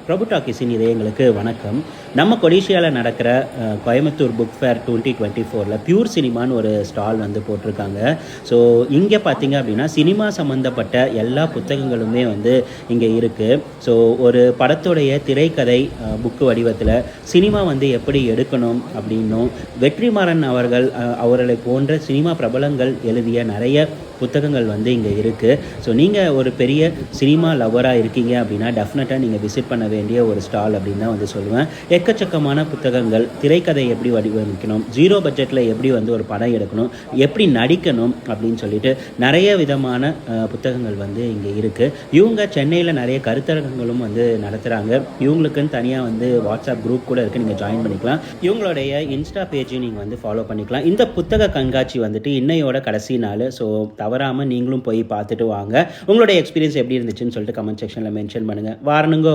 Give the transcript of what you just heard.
பிரபு டாக்கீஸின் இதயங்களுக்கு வணக்கம். நம்ம கொடிஷியாவில் நடக்கிற கோயம்புத்தூர் புக் ஃபேர் 2024 பியூர் சினிமான்னு ஒரு ஸ்டால் வந்து போட்டிருக்காங்க. ஸோ இங்கே பார்த்தீங்க அப்படின்னா சினிமா சம்மந்தப்பட்ட எல்லா புத்தகங்களுமே வந்து இங்கே இருக்குது. ஸோ ஒரு படத்துடைய திரைக்கதை புக்கு வடிவத்தில் சினிமா வந்து எப்படி எடுக்கணும் அப்படின்னும், வெற்றிமாறன் அவர்கள் அவர்களை போன்ற சினிமா பிரபலங்கள் எழுதிய நிறைய புத்தகங்கள் வந்து இங்கே இருக்குது. ஸோ நீங்கள் ஒரு பெரிய சினிமா லவராக இருக்கீங்க அப்படின்னா டெஃபினட்டாக நீங்கள் விசிட் பண்ண வேண்டிய ஒரு ஸ்டால் அப்படின்னு தான் வந்து சொல்லுவேன். எக்கச்சக்கமான புத்தகங்கள், திரைக்கதை எப்படி வடிவமைக்கணும், ஜீரோ பட்ஜெட்டில் எப்படி வந்து ஒரு படம் எடுக்கணும், எப்படி நடிக்கணும் அப்படின்னு சொல்லிட்டு நிறைய விதமான புத்தகங்கள் வந்து இங்கே இருக்குது. இவங்க சென்னையில் நிறைய கருத்தரங்கங்களும் வந்து நடத்துகிறாங்க. இவங்களுக்குன்னு தனியாக வந்து வாட்ஸ்அப் குரூப் கூட இருக்குது, நீங்கள் ஜாயின் பண்ணிக்கலாம். இவங்களுடைய இன்ஸ்டா பேஜையும் நீங்கள் வந்து ஃபாலோ பண்ணிக்கலாம். இந்த புத்தக கண்காட்சி வந்துட்டு இன்னையோட கடைசி நாள். ஸோ தவறாமல் நீங்களும் போய் பார்த்துட்டு வாங்க. உங்களுடைய எக்ஸ்பீரியன்ஸ் எப்படி இருந்துச்சுன்னு சொல்லிட்டு கமெண்ட் செக்ஷனில் மென்ஷன் பண்ணுங்கள். வாரணுங்கோ.